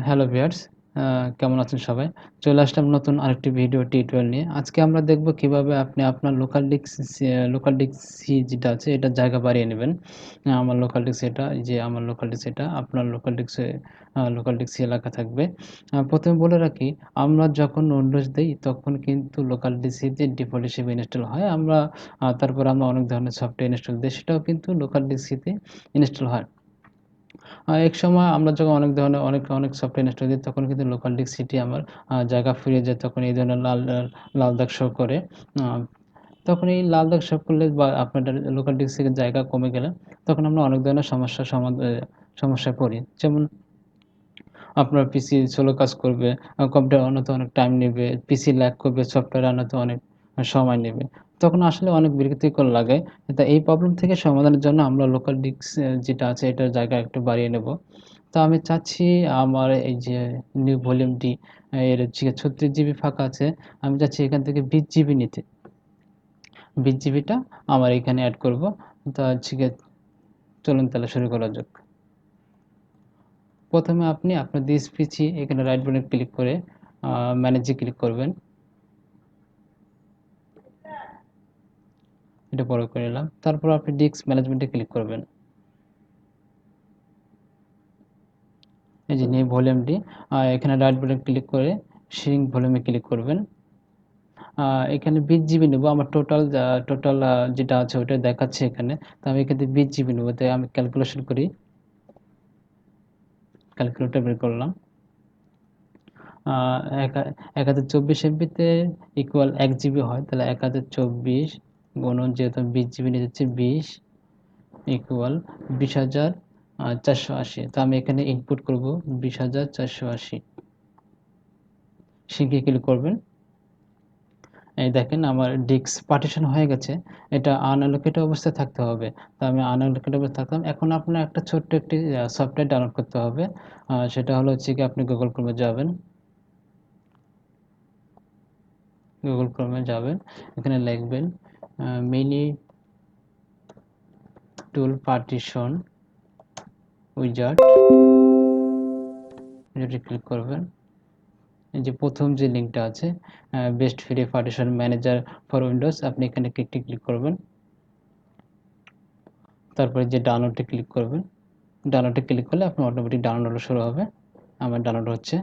Hello viewers, কেমন আছেন সবাই? চলে আসলাম নতুন আরেকটি ভিডিও টিউটোরিয়াল নিয়ে। আজকে আমরা দেখব কিভাবে আপনি আপনার লোকাল ডিস্ক সি যেটা আছে এটার জায়গা বাড়িয়ে নেবেন। আমার লোকাল ডিস্ক এটা, এই যে আমার লোকাল ডিস্ক এটা, আপনার লোকাল ডিস্ক সি লেখা থাকবে। ১ম এ বলে রাখি, আমরা যখন উইন্ডোজ দেই তখন কিন্তু লোকাল ডিস্ক সি তে ডিফল্ট হিসেবে ইনস্টল হয়। তারপরে আমরা অনেক ধরনের সফটওয়্যার ইনস্টল দেই, সেটাও কিন্তু লোকাল ডিস্ক সি তে ইনস্টল হয়। একসময় আমরা যখন অনেক ধরনের অনেক সফটওয়্যার ইনস্টল দিই তখন কিন্তু লোকাল ডিস্ক সিটি আমার জায়গা ফুরিয়ে যায়। তখন এই ধরনের লাল দাগ শো করে। আ তখন এই লাল দাগ শো করলে বা আপনার লোকাল ডিস্ক থেকে জায়গা কমে গেলে তখন আমরা অনেক ধরনের সমস্যায় পড়ি। যেমন আপনার পিসি স্লো কাজ করবে, কম্পিউটার আনাতে অনেক টাইম নেবে, পিসি ল্যাগ করবে, সফটওয়্যার আনাতে অনেক সময় নেবে। তখন আসলে অনেক বিরক্তিকর লাগে। তা এই প্রবলেম থেকে সমাধানের জন্য আমরা লোকাল ডিস্ক যেটা আছে এটার জায়গা একটু বাড়িয়ে নেব। তো আমি চাচ্ছি আমার এই যে নিউ ভলিউমটি এর হচ্ছে ৩৬ জিবি ফাঁকা আছে। আমি চাচ্ছি এখান থেকে ২০ জিবি নিতে। ২০ জিবিটা আমার এখানে এড করব। তো হচ্ছে গিয়ে চলুন তাহলে শুরু করা যাক। প্রথমে আপনি আপনার দিস পিসি এখানে রাইট বাটনে ক্লিক করে ম্যানেজে ক্লিক করবেন। এটা বড় করে নিলাম। তারপর আপনি ডিস্ক ম্যানেজমেন্টে ক্লিক করবেন। এই যে নিউ ভলিউমটি এখানে রাইট বাটনে ক্লিক করে শ্রিঙ্ক ভলিউমে ক্লিক করবেন। এখানে 20 জিবি নেব। আমার টোটাল যেটা আছে ওটা দেখাচ্ছে এখানে। তো আমি এখান থেকে 20 জিবি নেব। তাই আমি ক্যালকুলেশন করি। ক্যালকুলেটর বের করলাম। আ একা 1024 এমবিতে ইকুয়াল 1 জিবি হয়। তাহলে 1024 গুণন যেহেতু আমি 20 জিবি নিয়ে যাচ্ছি 20 ইকুয়াল 20,480। তো আমি এখানে ইনপুট করব 20,480। সিঙ্কে ক্লিক করবেন। এই দেখেন আমার ডিস্ক পার্টিশন হয়ে গেছে। এটা আনঅ্যালোকেটেড অবস্থায় থাকতে হবে। তো আমি আনঅ্যালোকেটেড অবস্থায় থাকলাম। এখন আপনার একটা ছোট্ট একটি সফটওয়্যার ডাউনলোড করতে হবে। সেটা হলো হচ্ছে গিয়ে আপনি গুগল ক্রোমে যাবেন। গুগল ক্রোমে যাবেন। এখানে লিখবেন মিনি টুল পার্টিশন উইজার্ড। এটাতে ক্লিক করবেন। এই যে প্রথম যে লিঙ্কটা আছে best free partition manager for Windows, আপনি এখানে ক্লিক করবেন। তারপরে যে ডাউনলোডে ক্লিক করবেন। ডাউনলোডে ক্লিক করলে আপনার অটোমেটিক ডাউনলোড শুরু হবে। আমার ডাউনলোড হচ্ছে।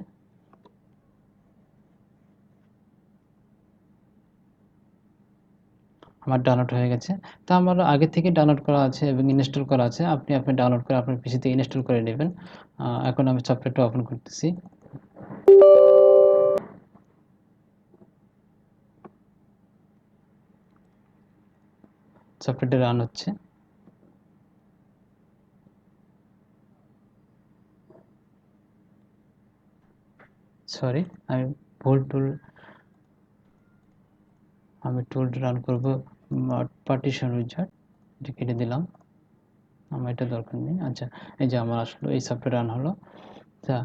আমার ডাউনলোড হয়ে গেছে। তা আমার আগে থেকে ডাউনলোড করা আছে এবং ইনস্টল করা আছে। আপনি ডাউনলোড করে আপনার পিসিতে ইনস্টল করে নেবেন। এখন আমি সফটওয়্যারটা ওপেন করতেছি। সফটওয়্যারটা রান হচ্ছে। সরি, আমি ভুল আমি টুলটা রান করব পার্টিশন উইজার্ড। এটা কেটে দিলাম। আমার এটা দরকার নেই। আচ্ছা, এই যে আমার আসলো এই সফটওয়্যার রান হলো। আচ্ছা,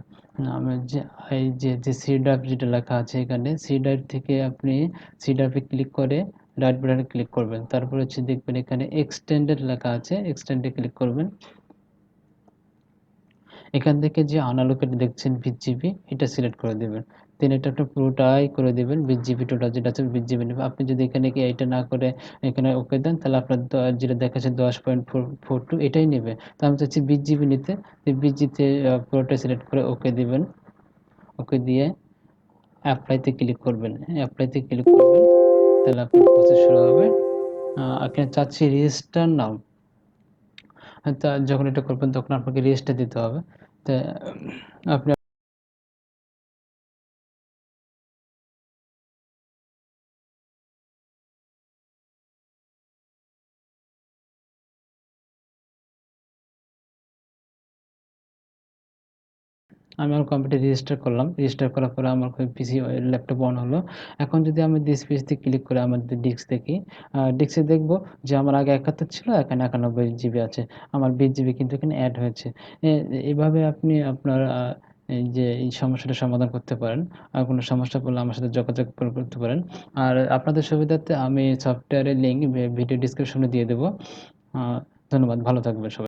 আমি যে এই যে সি ড্রাইভ যেটা লেখা আছে এখানে সি ড্রাইভ থেকে আপনি সি ড্রাইভে ক্লিক করে রাইট বাটনে ক্লিক করবেন। তারপর হচ্ছে দেখবেন এখানে এক্সটেন্ডেড লেখা আছে, এক্সটেন্ডে ক্লিক করবেন। এখান থেকে যে আনঅ্যালোকেটেড দেখছেন 20 জিবি এটা সিলেক্ট করে দেবেন। দেন এটা আপনি পুরোটাই করে দেবেন। 20 জিবি টোটাল যেটা আছে 20 জিবি নেবে। আপনি যদি এখানে গিয়ে এটা না করে এখানে ওকে দেন তাহলে আপনার যেটা দেখাচ্ছে 10.42 এটাই নেবে। তো আমি চাচ্ছি 20 জিবি নিতে। 20 জিবিতে পুরোটাই সিলেক্ট করে ওকে দিবেন। ওকে দিয়ে অ্যাপ্লাইতে ক্লিক করবেন। অ্যাপ্লাইতে ক্লিক করবেন। তাহলে আপনার প্রসেস শুরু হবে। এখানে চাচ্ছি রেজিস্টার নাও। তা যখন এটা করবেন তখন আপনাকে রেজিস্টার দিতে হবে। তা আপনি আমি আমার কম্পিউটার রেজিস্টার করলাম। রেজিস্টার করার পরে আমার পিসি ল্যাপটপ অন হলো। এখন যদি আমি দিস পিসিতে ক্লিক করে আমার ডিস্ক দেখি, ডিস্কে দেখব যে আমার আগে ৭১ ছিল, এখানে ৯১ জিবি আছে। আমার ২০ জিবি কিন্তু এখানে এড হয়েছে। এ এভাবে আপনি আপনার এই যে এই সমস্যাটার সমাধান করতে পারেন। আর কোনো সমস্যা পড়লে আমার সাথে যোগাযোগ করতে পারেন। আর আপনাদের সুবিধার্থে আমি সফটওয়্যারের লিঙ্ক ভিডিও ডেসক্রিপশনে দিয়ে দেব। ধন্যবাদ। ভালো থাকবেন সবাই।